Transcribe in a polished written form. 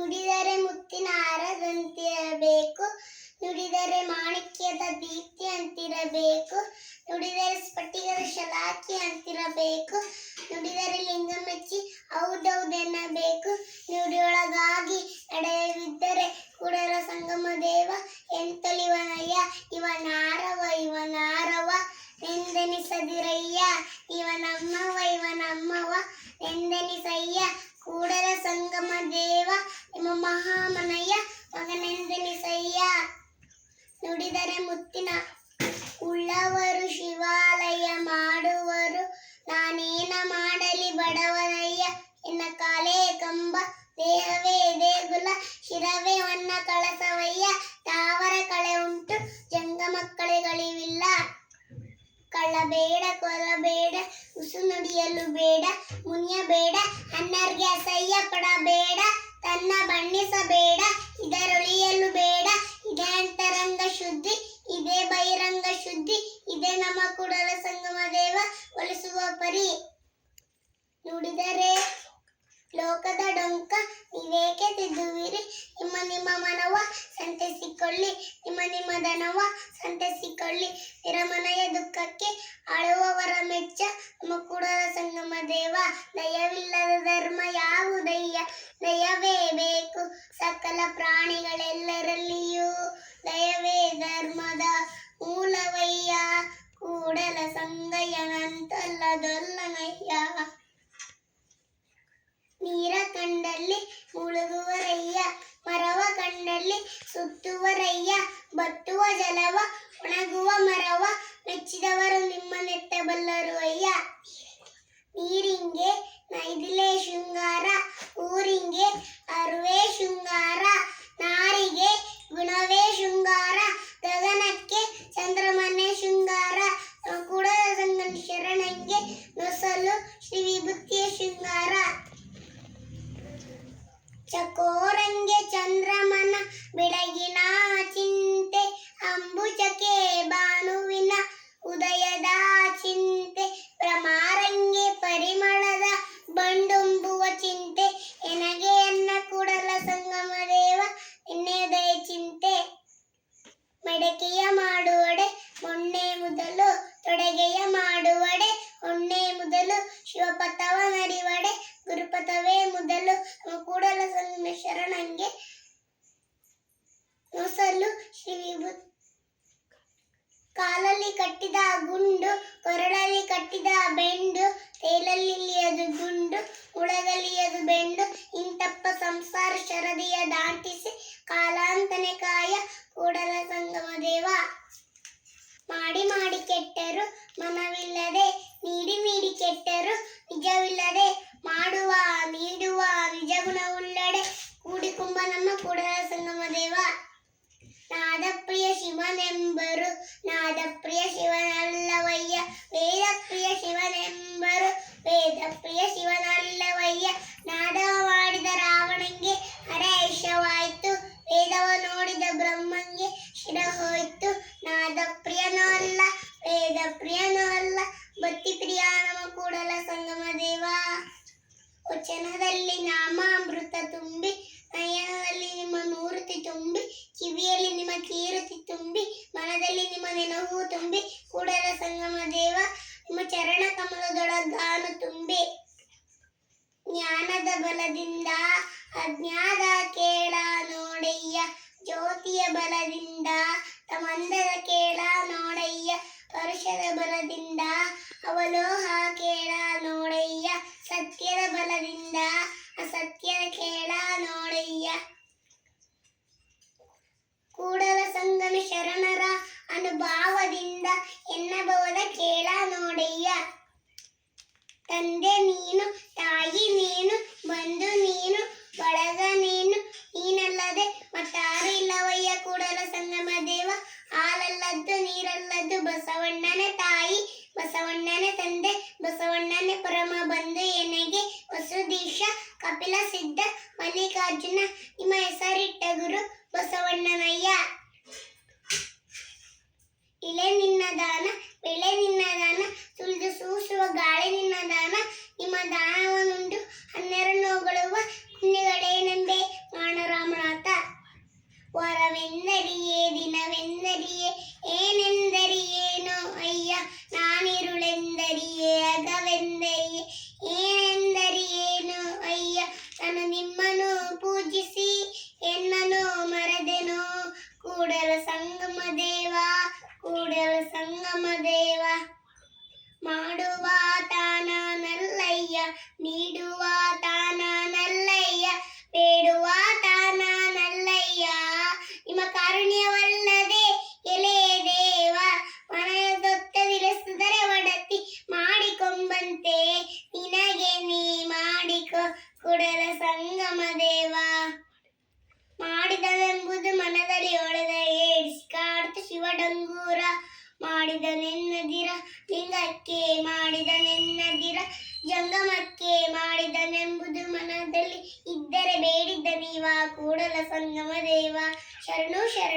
ನುಡಿದರೆ ಮುತ್ತಿನ ಹಾರದಂತಿರಬೇಕು, ನುಡಿದರೆ ಮಾಣಿಕ್ಯದ ದೀಪ್ತಿ ಅಂತಿರಬೇಕು, ನುಡಿದರೆ ಸ್ಫಟಿಕದ ಶಲಾಖಿ ಅಂತಿರಬೇಕು, ನುಡಿದರೆ ಲಿಂಗ ಮೆಚ್ಚಿ ಹೌದೌದೆನ್ನಬೇಕು, ನುಡಿಯೊಳಗಾಗಿ ನಡೆಯವಿದ್ದರೆ ಕೂಡಲ ಸಂಗಮ ದೇವ ಎಂತಲಿವನಯ್ಯ ಇವನಾರವ ನೆಂದೆನಿಸದಿರಯ್ಯ, ಇವನಮ್ಮವ ನೆಂದೆನಿಸಯ್ಯ, ಕೂಡಲ ಸಂಗಮ ದೇವ ನಿಮ್ಮ ಮಹಾಮನಯ್ಯ ಮಗನೆಂದೆನಿಸಯ್ಯ. ನುಡಿದರೆ ಮುತ್ತಿನ ಉಳ್ಳವರು ಶಿವಾಲಯ ಮಾಡುವರು, ನಾನೇನ ಮಾಡಲಿ ಬಡವನಯ್ಯ, ಎನ್ನ ಕಾಲೇ ಕಂಬ ದೇಹವೇ ದೇಗುಲ ಶಿರವೇ ವನ್ನ ಕಳಸವಯ್ಯ, ತಾವರ ಕಳೆ ಉಂಟು ಜಂಗ ಮಕ್ಕಳಿಗಳಿವಿಲ್ಲ, ಕಳ್ಳಬೇಡ ಕೊಲ್ಲಬೇಡ ಉಸು ನುಡಿಯಲು ಬೇಡ, ಮುನಿಯಬೇಡ ಅನ್ನರ್ಗೆ ಅಸಹ್ಯ ಪಡಬೇಡ, ತನ್ನ ಬಣ್ಣಿಸಬೇಡ ಇದರೊಳಿಯಲು ಬೇಡ, ಇದೇ ಅಂತರಂಗ ಶುದ್ಧಿ ಇದೇ ಬಹಿರಂಗ ಶುದ್ಧಿ, ಇದೇ ನಮ್ಮ ಕೂಡಲ ಸಂಗಮ ದೇವ ಒಲಿಸುವ ಪರಿ. ನುಡಿದರೆ ಲೋಕದ ಡೊಂಕ ನೀವೇಕೆ ತಿದ್ದುವಿರಿ, ನಿಮ್ಮ ಮನವ ಸಂತೈಸಿಕೊಳ್ಳಿ, ನಿಮ್ಮ ಧನವ ಸಂತೈಸಿಕೊಳ್ಳಿ, ನಿರಮನೆಯ ದುಃಖಕ್ಕೆ ಆಳುವವರ ಮೆಚ್ಚ ನಮ್ಮ ಕೂಡಲ ಸಂಗಮ ದೇವ. ದಯವಿಲ್ಲದ ಧರ್ಮ ಯಾವುದಯ್ಯ, ದಯವೇ ಬೇಕು ಸಕಲ ಪ್ರಾಣಿಗಳೆಲ್ಲರಲ್ಲಿಯೂ, ದಯವೇ ಧರ್ಮದ ಮೂಲವಯ್ಯ, ಕೂಡಲ ಸಂಗಯ್ಯನಂತಲ್ಲದೊಲ್ಲನಯ್ಯ. ನೀರ ಕಂಡಲ್ಲಿ ಮುಳುಗುವರಯ್ಯ, ಮರವ ಕಂಡಲ್ಲಿ ಸುತ್ತುವರಯ್ಯ, ಬತ್ತುವ ಜಲವ ಒಣಗುವ ಮರವ ಮೆಚ್ಚಿದವರು ನಿಮ್ಮನ್ನೆತ್ತಬಲ್ಲರು ಅಯ್ಯ. ನೀರಿಂಗೆ ನೈದಿಲೆ ಶೃಂಗಾರ, ಊರಿಂಗೆ ಅರುವೆ ಶೃಂಗಾರ, ನಾರಿಗೆ ಗುಣವೇ ಶೃಂಗಾರ, ಗಗನಕ್ಕೆ ಚಂದ್ರಮನೆ ಶೃಂಗಾರ, ಕೂಡಲ ಸಂಗಮ ಶರಣಂಗೆ ನೊಸಲು ಶ್ರೀ ವಿಭೂತಿಯ ಶೃಂಗಾರ. ಚಕೋರಂಗೆ ಚಂದ್ರಮನ ಬೆಳಗಿನ ಚಿಂತೆ, ಅಂಬುಜಕ್ಕೆ ಭಾನುವಿನ ಉದಯದ ಚಿಂತೆ, ಭ್ರಮರಂಗೆ ಪರಿಮಳದ ಬಂಡುಂಬುವ ಚಿಂತೆ, ಎನಗೆ ಎನ್ನ ಕೂಡಲ ಸಂಗಮ ದೇವ ಎನ್ನೆದಯ ಚಿಂತೆ. ಮಡಕೆಯ ಮಾಡುವಡೆ ಮೊನ್ನೆ ಮೊದಲು, ತೊಡಗೆಯ ಮಾಡುವಡೆ ಹೊನ್ನೆ ಮೊದಲು, ಶಿವಪಥವ ನರಿವಡೆ ಗುರುಪಥವೇ ಮೊದಲು, ನಮ್ಮ ಕೂಡಲ ಸಂಗಮ ಶರಣಂಗೆ ನೊಸಲು ಶ್ರೀ ವಿಭೂತಿ. ಕಾಲಲ್ಲಿ ಕಟ್ಟಿದ ಗುಂಡು, ಕೊರಳಲ್ಲಿ ಕಟ್ಟಿದ ಬೆಂಡು, ತೇಲಲ್ಲಿ ಅದು ಗುಂಡು, ಉಳದಲ್ಲಿ ಅದು ಬೆಂಡು, ಇಂತಪ್ಪ ಸಂಸಾರ ಶರದಿಯ ದಾಟಿಸಿ ಕಾಲಾಂತನೆ ಕಾಯ ಕೂಡಲ ಸಂಗಮ ದೇವ. ಮಾಡಿ ಮಾಡಿ ಕೆಟ್ಟರು ಮನವಿಲ್ಲದೆ, ನೀಡಿ ನೀಡಿ ಕೆಟ್ಟರು ನಿಜವಿಲ್ಲದೆ, ಮಾಡುವ ನೀಡುವ ನಿಜ ಗುಣವುಳ್ಳಡೆ ಕೂಡಿಕುಂಬ ನಮ್ಮ ಕೂಡಲ ಸಂಗಮ ದೇವ. ನಾದಪ್ರಿಯ ಶಿವನೆಂಬರು ನಾದಪ್ರಿಯ ಶಿವನಲ್ಲವಯ್ಯ, ವೇದಪ್ರಿಯ ಶಿವನೆಂಬರು ವೇದಪ್ರಿಯ ಶಿವನಲ್ಲವಯ್ಯ, ನಾದವ ಮಾಡಿದ ರಾವಣಂಗೆ ಹರೈಷವಾಯ್ತು, ವೇದವ ನೋಡಿದ ಬ್ರಹ್ಮಂಗೆ ಶಿರ ಹೋಯ್ತು, ನಾದಪ್ರಿಯನೂ ಅಲ್ಲ ವೇದಪ್ರಿಯನೂ ಅಲ್ಲ, ಭಕ್ತಿಪ್ರಿಯ ನಮ್ಮ ಕೂಡಲ ಸಂಗಮ ದೇವ. ವಚನದಲ್ಲಿ ನಾಮಾಮೃತ ತುಂಬಿ, ನಯನದಲ್ಲಿ ನಿಮ್ಮ ಮೂರ್ತಿ ತುಂಬಿ, ಕಿವಿಯಲ್ಲಿ ನಿಮ್ಮ ಕೀರ್ತಿ ತುಂಬಿ, ಮನದಲ್ಲಿ ನಿಮ್ಮ ನೆನಹು ತುಂಬಿ, ಕೂಡಲ ಸಂಗಮ ದೇವ ನಿಮ್ಮ ಚರಣ ಕಮಲದೊಳಗಾನು ತುಂಬಿ. ಜ್ಞಾನದ ಬಲದಿಂದ ಅಜ್ಞಾನ ಕೇಳ ನೋಡಯ್ಯ, ಜ್ಯೋತಿಯ ಬಲದಿಂದ ತಮಂದದ ಕೇಳ ನೋಡಯ್ಯ, ಪರುಷದ ಬಲದಿಂದ ಅವಲೋಹ ಕೇಳ ನೋಡಯ್ಯ, ಸತ್ಯದ ಬಲದಿಂದ ಅಸತ್ಯದ ಕೇಳ ನೋಡಯ್ಯ. ಕೂಡಲ ಸಂಗಮ ಶರಣರ ಅನುಭಾವದಿಂದ ಎನ್ನಬಹುದ ಕೇಳ ನೋಡಯ್ಯ. ತಂದೆ ನೀನು, ತಾಯಿ ನೀನು, ಬಂಧು ನೀನು, ಬಳಗ ನೀನು, ನೀನಲ್ಲದೆ ಮತ್ತಾರು ಇಲ್ಲವಯ್ಯ ಕೂಡಲ ಸಂಗಮ ದೇವ. ಹಾಲಲ್ಲದ್ದು ನೀರಲ್ಲದ್ದು ಬಸವಣ್ಣನೇ ತಾಯಿ, ಬಸವಣ್ಣನೇ ತಂದೆ, ಬಸವಣ್ಣನೇ ಪರಮ ಬಂಧು ಎನಗೆ ವಸುದೀಶ, ಕಪಿಲ ಸಿದ್ಧ ಮಲ್ಲಿಕಾರ್ಜುನ, ನಿಮ್ಮ ಹೆಸರಿಟ್ಟ ಗುರು ಬಸವಣ್ಣನಯ್ಯ. ಇಳೆ ನಿನ್ನ ದಾನ, ಬೆಳೆ ನಿನ್ನ ದಾನ, ತುಳಿದು ಸೂಸುವ ಗಾಳಿ ನಿನ್ನ ದಾನ, ನಿಮ್ಮ ದಾನವನ್ನುಂಡು 12 ನೋಗಳುವ ಪುಣ್ಯಗಳೇನೆಂಬೆ ಮಾಡ ನೀಡುವ ತಾನನಲ್ಲಯ್ಯ ಬೇಡುವ ತಾನನಲ್ಲಯ್ಯ ನಿಮ್ಮ ಕಾರುಣ್ಯವಲ್ಲದೆ ಎಲೆ ದೇವ ಮನದೊತ್ತದಿರಿಸಿದರೆ ಒಡತಿ ಮಾಡಿಕೊಂಬಂತೆ ನಿನಗೆ ನೀ ಮಾಡಿಕೊ ಕೂಡಲ ಸಂಗಮ ದೇವ ಮಾಡಿದನೆಂಬುದು ಮನದಲ್ಲಿ ಒಳೆದ ಏಡಿಸಿ ಕಾಡ್ತು ಶಿವಡಂಗೂರ ಮಾಡಿದನೆನ್ನದಿರ ಲಿಂಗಕ್ಕೆ ಮಾಡಿದನೆನ್ನದಿರ ಜಂಗಮಕ್ಕೆ ಮಾಡಿದನೆಂಬುದು ಮನದಲ್ಲಿ ಇದ್ದರೆ ಬೇಡಿದ್ದ ನೀವ ಕೂಡಲ ಸಂಗಮ ದೇವ ಶರಣು ಶರಣ